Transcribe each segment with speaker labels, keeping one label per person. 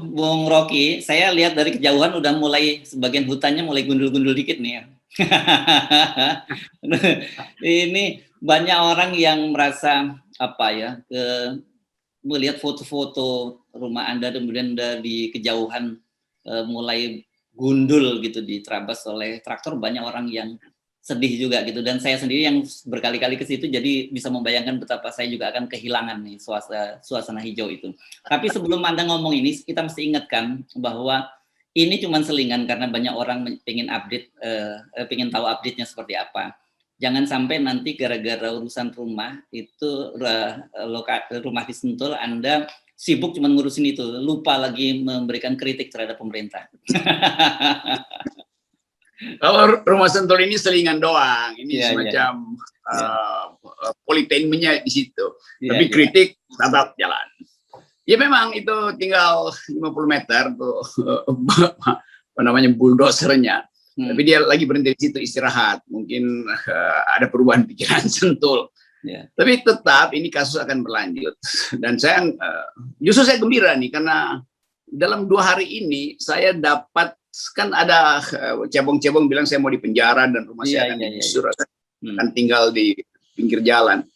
Speaker 1: Bung Rocky, saya lihat dari kejauhan udah mulai sebagian hutannya mulai gundul-gundul dikit nih ya. Ini banyak orang yang merasa apa ya, melihat foto-foto rumah Anda kemudian di kejauhan mulai gundul gitu diterabas oleh traktor, banyak orang yang sedih juga gitu, dan saya sendiri yang berkali-kali ke situ jadi bisa membayangkan betapa saya juga akan kehilangan nih suasana hijau itu. Tapi sebelum Anda ngomong ini, kita mesti ingatkan bahwa ini cuma selingan karena banyak orang pengen update, pengen tahu update-nya seperti apa. Jangan sampai nanti gara-gara urusan rumah itu rumah di Sentul Anda sibuk cuma ngurusin itu, lupa lagi memberikan kritik terhadap pemerintah.
Speaker 2: Kalau rumah Sentul ini selingan doang, ini semacam politeimenya di situ. Tapi kritik tetap jalan. Ya memang itu tinggal 50 meter tuh apa namanya bulldosernya. Tapi dia lagi berhenti di situ istirahat. Mungkin ada perubahan pikiran Sentul. Tapi tetap ini kasus akan berlanjut. Dan saya justru saya gembira nih karena dalam 2 hari ini saya dapat, kan ada cebong-cebong bilang saya mau di penjara dan rumah saya akan digusur, akan tinggal di pinggir jalan.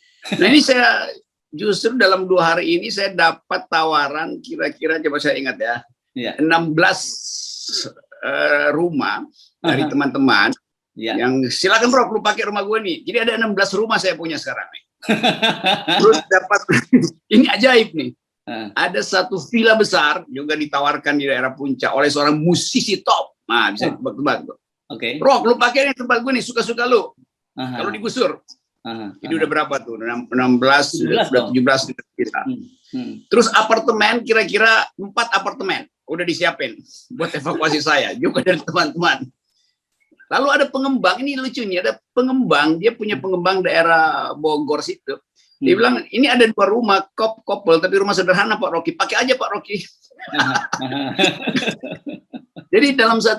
Speaker 2: Nah ini saya justru dalam 2 hari ini saya dapat tawaran kira-kira, coba saya ingat ya, 16 rumah dari teman-teman yang silakan bro, lu pakai rumah gue nih. Jadi ada 16 rumah saya punya sekarang nih. Terus dapat ini ajaib nih. Ada satu villa besar juga ditawarkan di daerah Puncak oleh seorang musisi top. Nah, bisa tebak-tebak tuh. Bro, lu pakai nih tempat gue nih, suka-suka lu. Kalau digusur. Jadi udah berapa tuh? 16, udah 17 kita. Terus apartemen kira-kira 4 apartemen udah disiapin buat evakuasi saya juga dari teman-teman. Lalu ada pengembang, ini lucunya, ada pengembang, dia punya pengembang daerah Bogor situ. Dia bilang, ini ada 2 rumah couple, tapi rumah sederhana Pak Rocky. Pakai aja Pak Rocky. Jadi dalam 2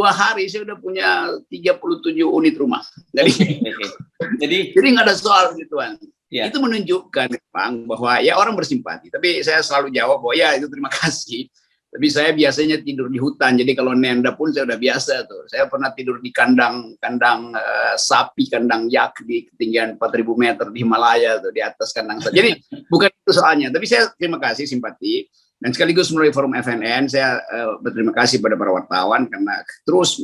Speaker 2: hari saya udah punya 37 unit rumah. Jadi nggak ada soal gituan. Itu menunjukkan Bang, bahwa ya orang bersimpati. Tapi saya selalu jawab bahwa ya itu terima kasih. Tapi saya biasanya tidur di hutan, jadi kalau nenda pun saya udah biasa tuh. Saya pernah tidur di kandang sapi, kandang yak di ketinggian 4.000 meter di Himalaya tuh, di atas kandang sapi. Jadi bukan itu soalnya, tapi saya terima kasih, simpati. Dan sekaligus melalui forum FNN, saya berterima kasih pada para wartawan karena terus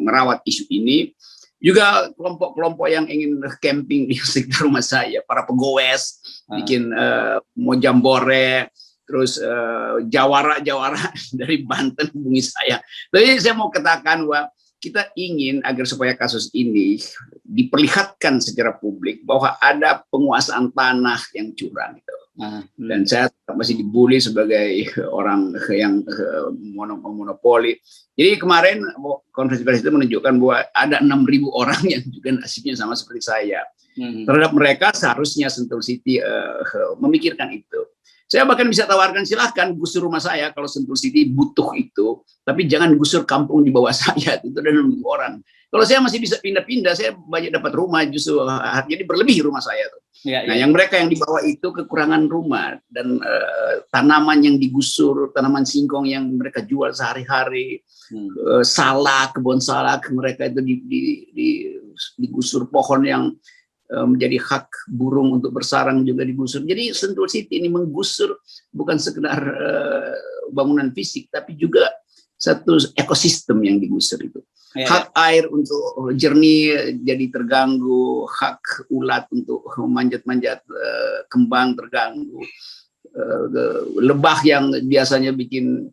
Speaker 2: merawat isu ini. Juga kelompok-kelompok yang ingin camping di sekitar rumah saya, para pegowes, bikin mau jambore, terus jawara dari Banten hubungi saya. Tapi saya mau katakan bahwa kita ingin agar supaya kasus ini diperlihatkan secara publik bahwa ada penguasaan tanah yang curang gitu. Dan saya masih dibully sebagai orang yang monopoli. Jadi kemarin konferensi pers itu menunjukkan bahwa ada 6.000 orang yang juga nasibnya sama seperti saya. Terhadap mereka seharusnya Sentul City memikirkan itu. Saya bahkan bisa tawarkan, silahkan gusur rumah saya kalau Sentul City butuh itu, tapi jangan gusur kampung di bawah saya, itu ada 6.000 orang. Kalau saya masih bisa pindah-pindah, saya banyak dapat rumah justru, jadi berlebih rumah saya tuh. Nah, yang mereka yang di bawah itu kekurangan rumah dan tanaman yang digusur, tanaman singkong yang mereka jual sehari-hari, salak, kebun salak mereka itu digusur, pohon yang menjadi hak burung untuk bersarang juga digusur. Jadi Sentul City ini menggusur bukan sekedar bangunan fisik, tapi juga satu ekosistem yang digusur itu. Hak air untuk jernih jadi terganggu, hak ulat untuk manjat-manjat kembang terganggu, lebah yang biasanya bikin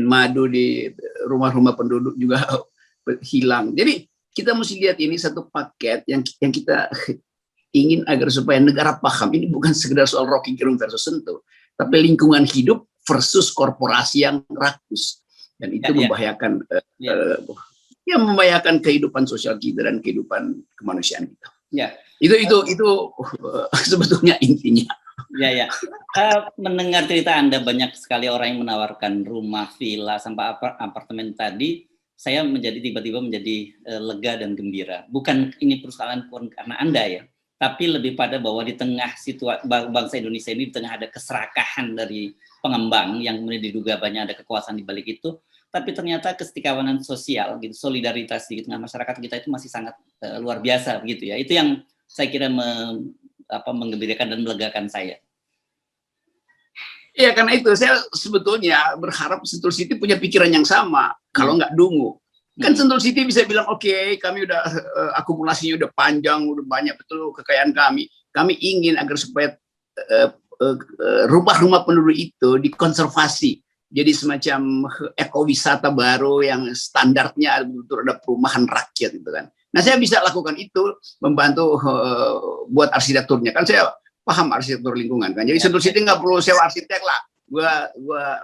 Speaker 2: madu di rumah-rumah penduduk juga hilang. Jadi kita mesti lihat ini satu paket yang kita ingin agar supaya negara paham ini bukan sekedar soal Rocky Gerung versus Sentul, tapi lingkungan hidup versus korporasi yang rakus, dan itu membahayakan membahayakan kehidupan sosial kita dan kehidupan kemanusiaan kita. Itu sebetulnya intinya.
Speaker 1: Mendengar cerita Anda, banyak sekali orang yang menawarkan rumah, villa, sampai apartemen tadi. Saya tiba-tiba menjadi lega dan gembira. Bukan ini persoalan karena Anda ya, tapi lebih pada bahwa di tengah situasi bangsa Indonesia ini, di tengah ada keserakahan dari pengembang yang kemudian diduga banyak ada kekuasaan di balik itu, tapi ternyata kesetiakawanan sosial gitu, solidaritas di tengah masyarakat kita itu masih sangat luar biasa gitu ya. Itu yang saya kira menggembirakan dan melegakan saya.
Speaker 2: Iya, karena itu saya sebetulnya berharap Sentul City punya pikiran yang sama, kalau nggak dungu. Kan Sentul City bisa bilang, oke, kami udah akumulasinya udah panjang, udah banyak betul kekayaan kami. Kami ingin agar supaya rumah-rumah penduduk itu dikonservasi. Jadi semacam ekowisata baru yang standarnya betul ada perumahan rakyat gitu kan. Nah, saya bisa lakukan itu, membantu buat arsitekturnya. Kan saya paham arsitektur lingkungan kan. Jadi Sentul City nggak perlu sewa arsitek lah. Gua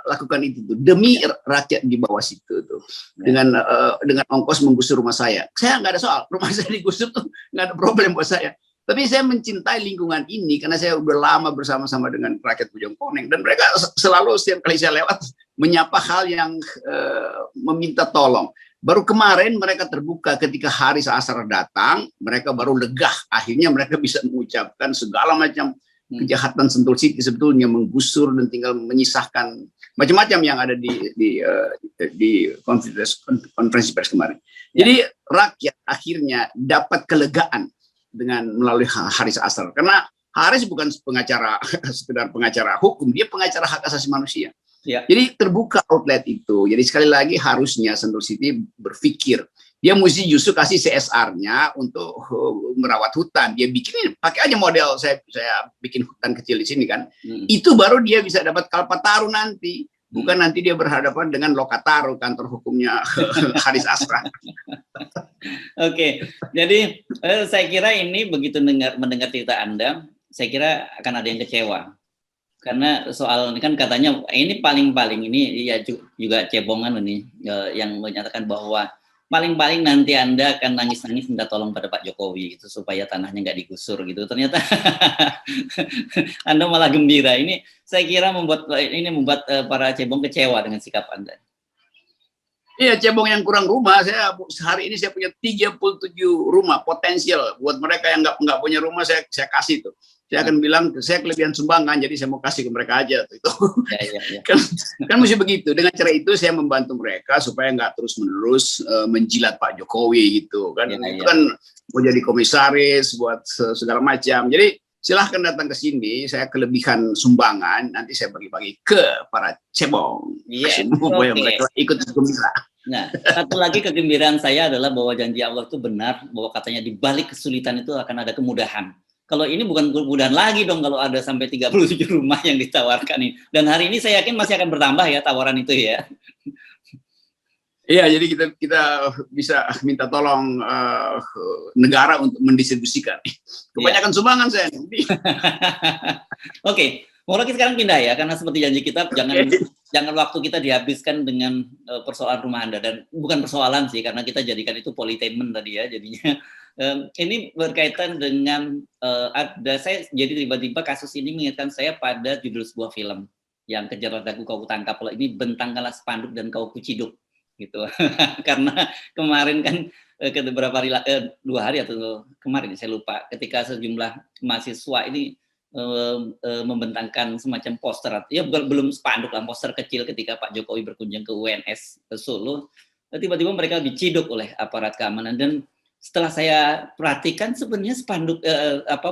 Speaker 2: lakukan itu tuh demi rakyat di bawah situ tuh. Dengan ongkos menggusur rumah saya. Saya nggak ada soal. Rumah saya digusur tuh nggak ada problem buat saya. Tapi saya mencintai lingkungan ini karena saya udah lama bersama-sama dengan rakyat Bojongkoneng, dan mereka selalu setiap kali saya lewat menyapa hal yang meminta tolong. Baru kemarin mereka terbuka ketika Haris Azhar datang, mereka baru legah. Akhirnya mereka bisa mengucapkan segala macam kejahatan Sentul City sebetulnya menggusur dan tinggal menyisahkan macam-macam yang ada di konferensi pers kemarin. Jadi rakyat akhirnya dapat kelegaan dengan melalui Haris Azhar, karena Haris bukan pengacara sekedar pengacara hukum, dia pengacara hak asasi manusia. Ya. Jadi terbuka outlet itu. Jadi sekali lagi harusnya Sentul City berpikir dia mesti justru kasih CSR-nya untuk merawat hutan. Dia bikin pakai aja model saya bikin hutan kecil di sini kan. Itu baru dia bisa dapat Kalpataru nanti. Bukan nanti dia berhadapan dengan Lokataru, kantor hukumnya Haris Azhar.
Speaker 1: Oke, jadi saya kira ini begitu mendengar cerita Anda, saya kira akan ada yang kecewa. Karena soal ini kan katanya ini paling-paling ini ya juga cebongan ini yang menyatakan bahwa paling-paling nanti Anda akan nangis-nangis minta tolong pada Pak Jokowi gitu supaya tanahnya nggak digusur gitu. Ternyata Anda malah gembira. Ini saya kira membuat para cebong kecewa dengan sikap Anda.
Speaker 2: Iya, cebong yang kurang rumah. Hari ini saya punya 37 rumah potensial buat mereka yang nggak punya rumah. Saya kasih tuh. Saya akan bilang saya kelebihan sumbangan, jadi saya mau kasih ke mereka aja tuh, itu. Ya. Kan mesti begitu. Dengan cara itu saya membantu mereka supaya nggak terus-menerus menjilat Pak Jokowi gitu kan. Itu kan mau jadi komisaris buat segala macam. Jadi silahkan datang ke sini, saya kelebihan sumbangan, nanti saya bagi-bagi ke para cebong. Supaya mereka ikut gembira.
Speaker 1: Nah, satu lagi kegembiraan saya adalah bahwa janji Allah itu benar, bahwa katanya di balik kesulitan itu akan ada kemudahan. Kalau ini bukan kemudahan lagi dong kalau ada sampai 37 rumah yang ditawarkan ini. Dan hari ini saya yakin masih akan bertambah ya tawaran itu ya.
Speaker 2: Iya, jadi kita bisa minta tolong negara untuk mendistribusikan. Kebanyakan sumbangan saya. Oke,
Speaker 1: mau lagi sekarang pindah ya, karena seperti janji kita jangan waktu kita dihabiskan dengan persoalan rumah Anda, dan bukan persoalan sih karena kita jadikan itu politainment tadi ya jadinya. Ini berkaitan dengan saya jadi tiba-tiba kasus ini mengingatkan saya pada judul sebuah film yang Kejar Ladaku Kau Tangkap. Kalau ini bentangkanlah spanduk dan kau kuciduk gitu. Karena kemarin kan beberapa hari 2 hari atau kemarin saya lupa, ketika sejumlah mahasiswa ini membentangkan semacam poster, ya belum spanduk lah, poster kecil ketika Pak Jokowi berkunjung ke UNS Solo, tiba-tiba mereka diciduk oleh aparat keamanan. Dan setelah saya perhatikan sebenarnya spanduk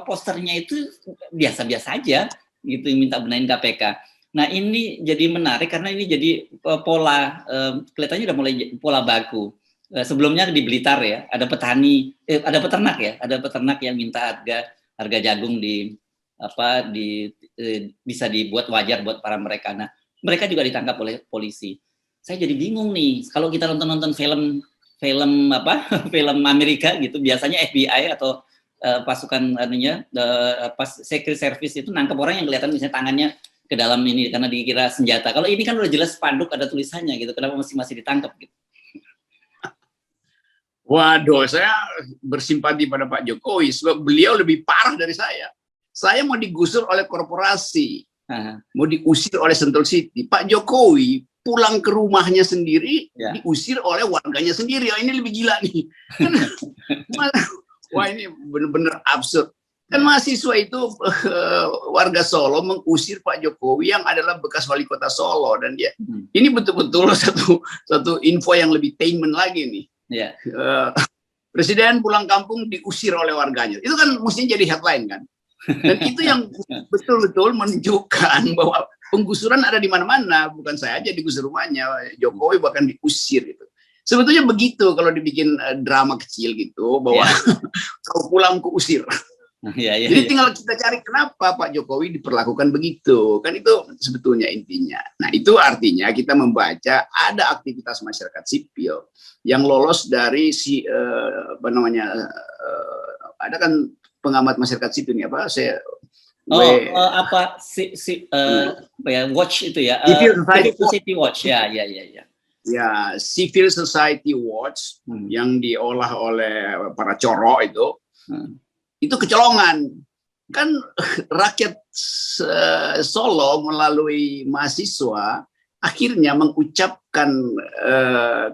Speaker 1: posternya itu biasa-biasa aja gitu, minta benahin KPK. Nah, ini jadi menarik karena ini jadi pola kelihatannya udah mulai pola baku. Sebelumnya di Blitar ya, ada peternak yang minta harga jagung bisa dibuat wajar buat para mereka. Nah, mereka juga ditangkap oleh polisi. Saya jadi bingung nih, kalau kita nonton film Amerika gitu, biasanya FBI atau pasukan Secret Service itu nangkep orang yang kelihatan misalnya tangannya ke dalam ini karena dikira senjata. Kalau ini kan udah jelas spanduk ada tulisannya gitu, kenapa masih ditangkap gitu?
Speaker 2: Waduh, saya bersimpati pada Pak Jokowi sebab beliau lebih parah dari saya. Saya mau digusur oleh korporasi, mau diusir oleh Sentul City. Pak Jokowi pulang ke rumahnya sendiri, diusir oleh warganya sendiri. Ini lebih gila nih. Wah, ini benar-benar absurd. Kan mahasiswa itu warga Solo mengusir Pak Jokowi yang adalah bekas wali kota Solo, dan dia ini betul-betul satu info yang lebih tainment lagi nih.
Speaker 1: Yeah.
Speaker 2: Presiden pulang kampung diusir oleh warganya. Itu kan mestinya jadi headline kan. Dan itu yang betul-betul menunjukkan bahwa penggusuran ada di mana-mana, bukan saya aja digusur rumahnya, Jokowi bahkan diusir gitu. Sebetulnya begitu kalau dibikin drama kecil gitu bahwa kalau pulang keusir. Jadi tinggal kita cari kenapa Pak Jokowi diperlakukan begitu, kan itu sebetulnya intinya. Nah itu artinya kita membaca ada aktivitas masyarakat sipil yang lolos dari ada kan pengamat masyarakat sipil ini apa
Speaker 1: watch itu ya, Civil Society Watch ya.
Speaker 2: Ya, Civil Society Watch yang diolah oleh para coro itu kecolongan. Kan rakyat Solo melalui mahasiswa akhirnya mengucapkan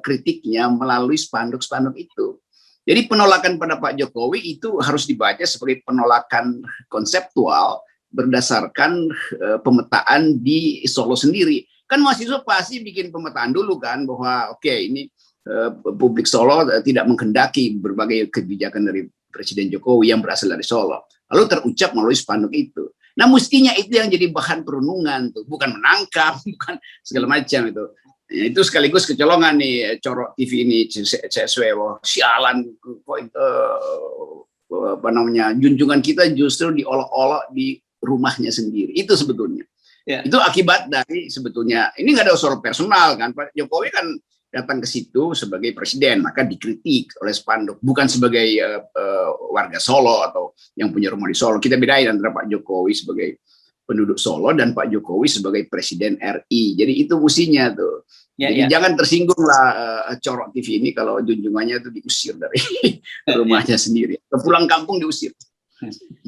Speaker 2: kritiknya melalui spanduk-spanduk itu. Jadi penolakan pada Pak Jokowi itu harus dibaca sebagai penolakan konseptual berdasarkan pemetaan di Solo sendiri. Kan mahasiswa pasti bikin pemetaan dulu kan bahwa oke, ini publik Solo tidak menghendaki berbagai kebijakan dari Presiden Jokowi yang berasal dari Solo. Lalu terucap melalui spanduk itu. Nah mestinya itu yang jadi bahan perundungan tuh, bukan menangkap, bukan segala macam itu. Ya, itu sekaligus kecolongan nih Corok TV ini, wah sialan junjungan kita justru diolok-olok di rumahnya sendiri. Itu sebetulnya. Itu akibat dari sebetulnya ini nggak ada unsur personal kan, Pak Jokowi kan datang ke situ sebagai presiden, maka dikritik oleh spanduk, bukan sebagai warga Solo atau yang punya rumah di Solo. Kita bedain antara Pak Jokowi sebagai penduduk Solo dan Pak Jokowi sebagai presiden RI. Jadi itu musinya tuh. Jadi jangan tersinggung lah Corok TV ini kalau junjungannya itu diusir dari rumahnya sendiri. Pulang kampung diusir.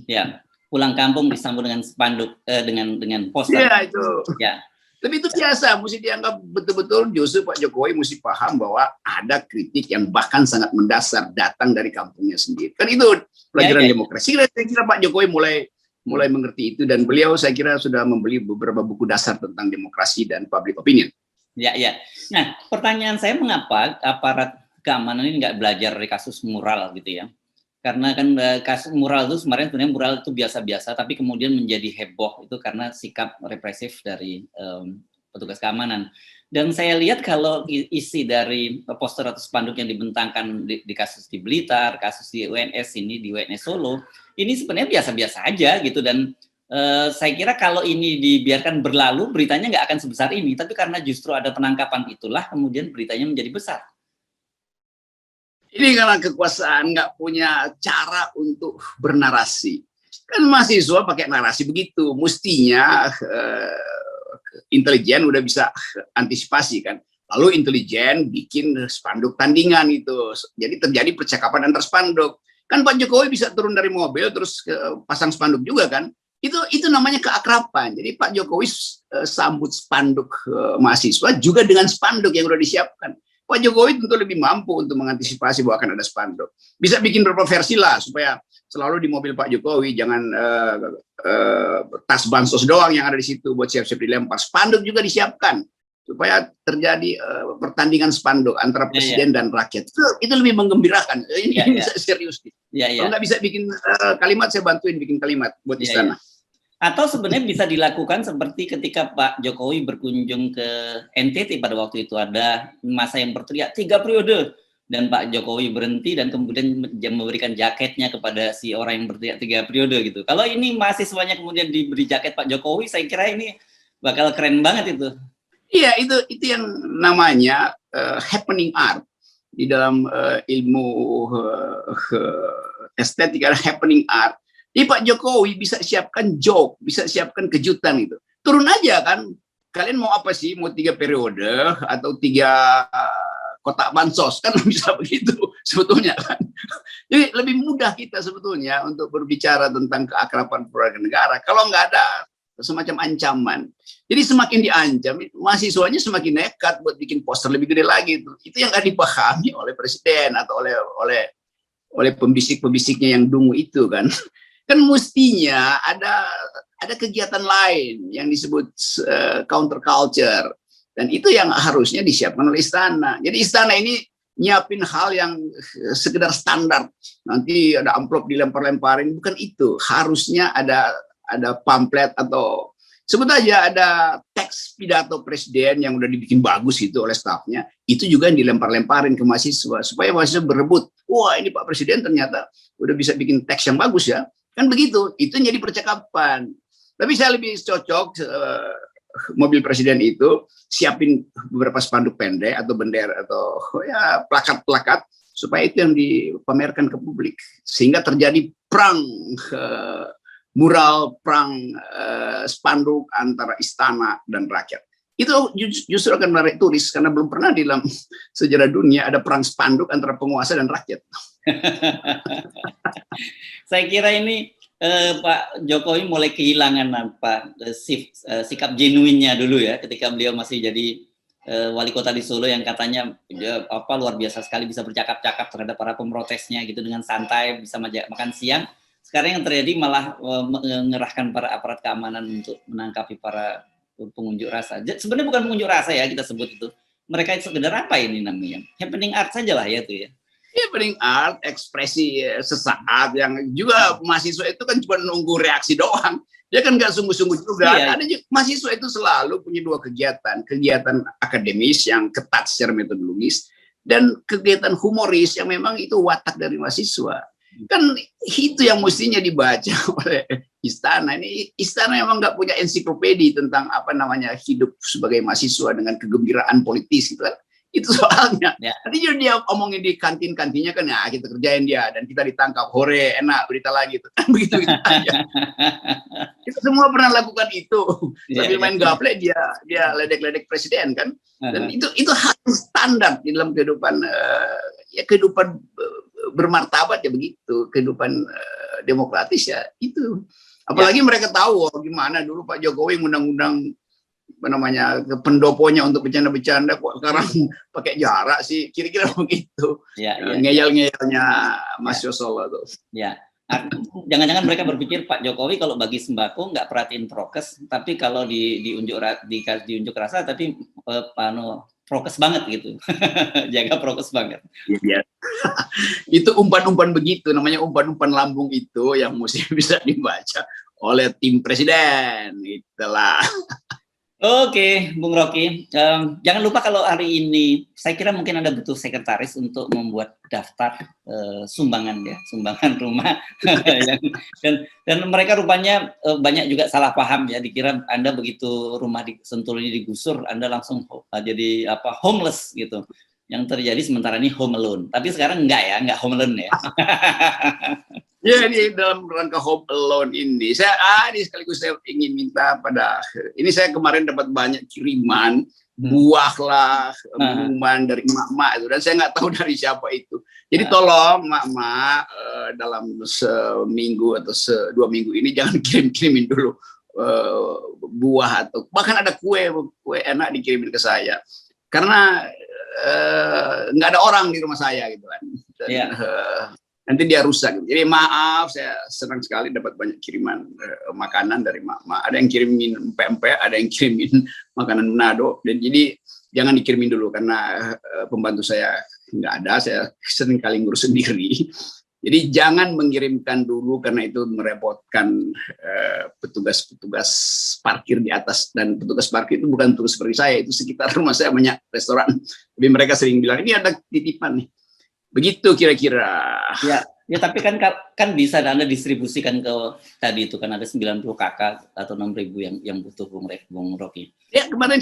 Speaker 1: Ya, pulang kampung disambut dengan spanduk dengan poster.
Speaker 2: Iya itu. Ya. Tapi itu biasa, mesti dianggap betul-betul justru Pak Jokowi mesti paham bahwa ada kritik yang bahkan sangat mendasar datang dari kampungnya sendiri. Kan itu pelajaran demokrasi. Saya kira Pak Jokowi mulai mengerti itu, dan beliau saya kira sudah membeli beberapa buku dasar tentang demokrasi dan public opinion.
Speaker 1: Ya. Nah, pertanyaan saya mengapa aparat keamanan ini nggak belajar dari kasus mural gitu ya? Karena kan kasus mural itu sebenarnya mural itu biasa-biasa, tapi kemudian menjadi heboh itu karena sikap represif dari petugas keamanan. Dan saya lihat kalau isi dari poster atau spanduk yang dibentangkan di kasus di Blitar, kasus di UNS ini, di UNS Solo, ini sebenarnya biasa-biasa aja gitu. Dan saya kira kalau ini dibiarkan berlalu, beritanya nggak akan sebesar ini. Tapi karena justru ada penangkapan itulah, kemudian beritanya menjadi besar.
Speaker 2: Ini karena kekuasaan nggak punya cara untuk bernarasi. Kan mahasiswa pakai narasi begitu. Mestinya intelijen udah bisa antisipasi kan. Lalu intelijen bikin spanduk tandingan itu. Jadi terjadi percakapan antar spanduk. Kan Pak Jokowi bisa turun dari mobil terus pasang spanduk juga kan. Itu namanya keakraban. Jadi Pak Jokowi sambut spanduk mahasiswa juga dengan spanduk yang udah disiapkan. Pak Jokowi tentu lebih mampu untuk mengantisipasi bahwa akan ada spanduk. Bisa bikin beberapa versi lah supaya selalu di mobil Pak Jokowi jangan tas bansos doang yang ada di situ buat siap-siap dilempar. Spanduk juga disiapkan supaya terjadi pertandingan spanduk antara presiden dan rakyat. Itu lebih menggembirakan. Ini bisa serius. Kalau nggak bisa bikin kalimat, saya bantuin bikin kalimat buat istana.
Speaker 1: Atau sebenarnya bisa dilakukan seperti ketika Pak Jokowi berkunjung ke NTT pada waktu itu, ada masa yang berteriak 3 periode dan Pak Jokowi berhenti dan kemudian memberikan jaketnya kepada si orang yang berteriak 3 periode gitu. Kalau ini mahasiswanya kemudian diberi jaket Pak Jokowi, saya kira ini bakal keren banget itu.
Speaker 2: Iya, itu yang namanya happening art di dalam ilmu estetika, happening art. Jadi Pak Jokowi bisa siapkan joke, bisa siapkan kejutan itu. Turun aja kan, kalian mau apa sih? Mau 3 periode atau 3 kotak bansos? Kan bisa begitu sebetulnya kan. Jadi lebih mudah kita sebetulnya untuk berbicara tentang keakraban warga negara kalau nggak ada semacam ancaman. Jadi semakin diancam, mahasiswanya semakin nekat buat bikin poster lebih gede lagi. Itu yang nggak dipahami oleh presiden atau oleh pembisik-pembisiknya yang dungu itu kan. Kan mestinya ada kegiatan lain yang disebut counter culture, dan itu yang harusnya disiapkan oleh istana. Jadi istana ini nyiapin hal yang sekedar standar, nanti ada amplop dilempar-lemparin, bukan itu. Harusnya ada pamflet atau sebut aja ada teks pidato presiden yang udah dibikin bagus itu oleh stafnya, itu juga yang dilempar-lemparin ke mahasiswa supaya mahasiswa berebut, wah ini Pak Presiden ternyata udah bisa bikin teks yang bagus ya, kan begitu. Itu jadi percakapan. Tapi saya lebih cocok mobil presiden itu siapin beberapa spanduk pendek atau bendera atau ya plakat-plakat supaya itu yang dipamerkan ke publik, sehingga terjadi perang mural, perang spanduk antara istana dan rakyat. Itu justru akan menarik turis, karena belum pernah di dalam sejarah dunia ada perang spanduk antara penguasa dan rakyat.
Speaker 1: Saya kira ini Pak Jokowi mulai kehilangan sikap genuinnya dulu ya, ketika beliau masih jadi wali kota di Solo, yang katanya luar biasa sekali bisa bercakap-cakap terhadap para pemprotesnya gitu dengan santai, bisa makan siang. Sekarang yang terjadi malah mengerahkan para aparat keamanan untuk menangkapi para pengunjuk rasa. Sebenarnya bukan pengunjuk rasa ya kita sebut itu. Mereka itu sekedar apa ini namanya? Happening art saja lah ya itu ya.
Speaker 2: Happening art, ekspresi sesaat, yang juga mahasiswa itu kan cuma nunggu reaksi doang. Dia kan nggak sungguh-sungguh juga. Iya. Ada mahasiswa itu selalu punya dua kegiatan akademis yang ketat secara metodologis, dan kegiatan humoris yang memang itu watak dari mahasiswa. Kan itu yang mestinya dibaca oleh istana. Ini istana memang nggak punya ensiklopedi tentang apa namanya hidup sebagai mahasiswa dengan kegembiraan politis gitu kan. Itu soalnya. Ya. Nanti dia omongin di kantin-kantinnya kan, ya kita kerjain dia dan kita ditangkap, hore enak berita lagi itu kan begitu aja. Kita semua pernah lakukan itu. Sambil main gaple dia ledek-ledek presiden kan. Dan itu harus standar di dalam kehidupan kehidupan bermartabat ya begitu, kehidupan demokratis ya itu. Apalagi mereka tahu gimana dulu Pak Jokowi ngundang-undang namanya pendoponya untuk bercanda-bercanda, kok sekarang pakai jarak sih, kira-kira begitu. Ngeyel-ngeyelnya Mas Yosolo tuh.
Speaker 1: Ya. Jangan-jangan mereka berpikir Pak Jokowi kalau bagi sembako nggak perhatiin prokes, tapi kalau diunjuk rasa tapi prokes banget gitu. Jaga prokes banget.
Speaker 2: Iya. Itu umpan-umpan begitu, namanya umpan-umpan lambung itu yang mesti bisa dibaca oleh tim presiden. Itulah.
Speaker 1: Oke, Bung Rocky. Jangan lupa kalau hari ini, saya kira mungkin Anda butuh sekretaris untuk membuat daftar sumbangan ya, sumbangan rumah. dan mereka rupanya banyak juga salah paham ya, dikira Anda begitu rumah di Sentul ini digusur, Anda langsung jadi homeless gitu. Yang terjadi sementara ini home alone. Tapi sekarang enggak home alone ya.
Speaker 2: Ya, ini dalam rangka home alone ini, sekaligus saya ingin minta ini saya kemarin dapat banyak kiriman, buah lah, minuman dari emak-emak itu, dan saya nggak tahu dari siapa itu. Jadi tolong emak-emak dalam seminggu atau 2 minggu ini jangan kirimin dulu buah atau bahkan ada kue enak dikirimin ke saya, karena nggak ada orang di rumah saya gitu kan. Dan, nanti dia rusak. Jadi maaf, saya senang sekali dapat banyak kiriman makanan dari mama. Ada yang kirimin pempek, ada yang kirimin makanan Manado. Dan jadi jangan dikirimin dulu karena pembantu saya nggak ada. Saya sering kali ngurus sendiri. Jadi jangan mengirimkan dulu karena itu merepotkan petugas-petugas parkir di atas, dan petugas parkir itu bukan petugas seperti saya, itu sekitar rumah saya banyak restoran. Tapi mereka sering bilang ini ada titipan nih. Begitu kira-kira.
Speaker 1: Ya tapi kan bisa Anda distribusikan ke tadi itu kan ada 90 kakak atau 6.000 yang butuh Bung Rocky.
Speaker 2: Ya kemarin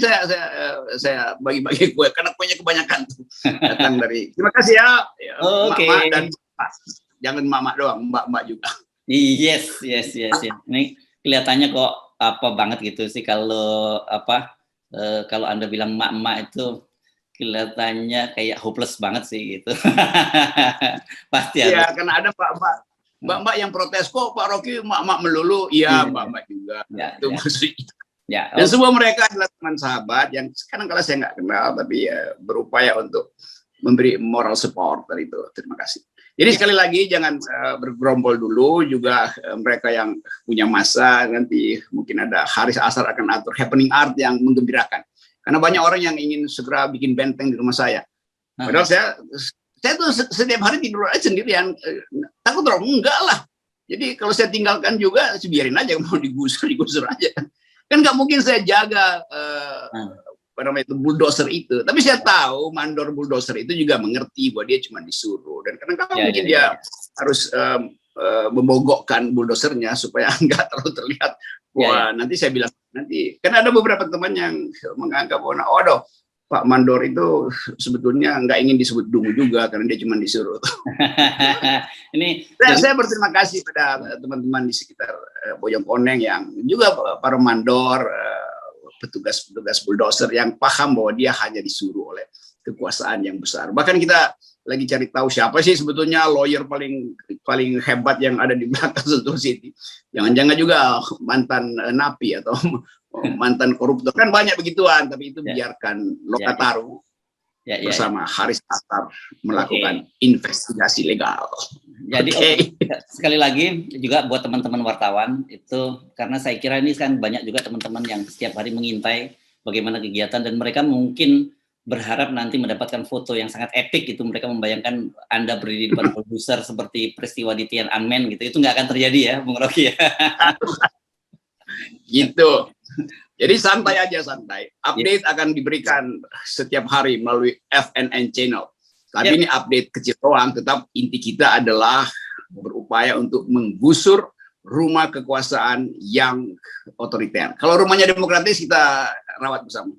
Speaker 2: saya bagi-bagi kue karena kuenya kebanyakan tuh datang dari. Terima kasih ya.
Speaker 1: Oke.
Speaker 2: Mama dan Pak. Jangan mama doang, mbak-mbak juga.
Speaker 1: Yes. Ini kelihatannya kok apa banget gitu sih kalau kalau Anda bilang emak-emak itu kelihatannya kayak hopeless banget sih gitu. Pasti ada.
Speaker 2: Iya, karena ada mbak-mbak yang protes, kok Pak Rocky emak-emak melulu. Iya, mbak-mbak juga. Itu maksudnya. Dan semua mereka adalah teman sahabat yang sekarang kalau saya nggak kenal, tapi berupaya untuk memberi moral support dari itu. Terima kasih. Jadi sekali lagi jangan bergerombol dulu, juga mereka yang punya masa nanti mungkin ada Haris Ashar akan atur happening art yang menggembirakan. Karena banyak orang yang ingin segera bikin benteng di rumah saya. Padahal saya tuh setiap hari tidur aja sendirian, takut dong, enggak lah. Jadi kalau saya tinggalkan juga, biarin aja, mau digusur aja. Kan nggak mungkin saya jaga apa namanya itu bulldozer itu, tapi saya tahu mandor bulldozer itu juga mengerti bahwa dia cuma disuruh, dan kadang-kadang mungkin dia harus membogokkan bulldozernya supaya nggak terlalu terlihat. Wah, nanti saya bilang nanti, kan ada beberapa teman yang menganggap bahwa Pak Mandor itu sebetulnya nggak ingin disebut dungu juga karena dia cuma disuruh. Saya berterima kasih pada teman-teman di sekitar Bojongkoneng yang juga para mandor, petugas bulldozer yang paham bahwa dia hanya disuruh oleh kekuasaan yang besar. Bahkan kita lagi cari tahu siapa sih sebetulnya lawyer paling hebat yang ada di belakang Sentul City. Jangan-jangan juga mantan napi atau mantan koruptor, kan banyak begituan, tapi itu biarkan Lokataru bersama Haris Ashar melakukan investigasi legal.
Speaker 1: Jadi sekali lagi juga buat teman-teman wartawan itu, karena saya kira ini kan banyak juga teman-teman yang setiap hari mengintai bagaimana kegiatan, dan mereka mungkin berharap nanti mendapatkan foto yang sangat epik itu. Mereka membayangkan Anda berdiri di depan produser seperti peristiwa di Tiananmen gitu. Itu nggak akan terjadi ya, Bung Rocky ya.
Speaker 2: Gitu. Jadi santai aja, santai. Update akan diberikan setiap hari melalui FNN Channel. Tapi ini update kecil doang, tetap inti kita adalah berupaya untuk menggusur rumah kekuasaan yang otoriter. Kalau rumahnya demokratis kita rawat bersama.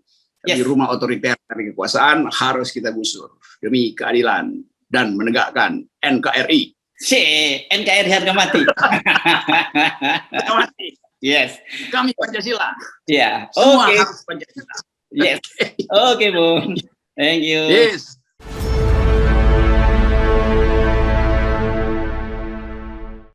Speaker 2: Di rumah otoriter dari kekuasaan harus kita gusur demi keadilan dan menegakkan NKRI.
Speaker 1: NKRI harga mati.
Speaker 2: Harga mati.
Speaker 1: Yes.
Speaker 2: Kami Pancasila.
Speaker 1: Ya.
Speaker 2: Semua harus Pancasila.
Speaker 1: Yes. Oke, Bung. Thank you.
Speaker 2: Yes.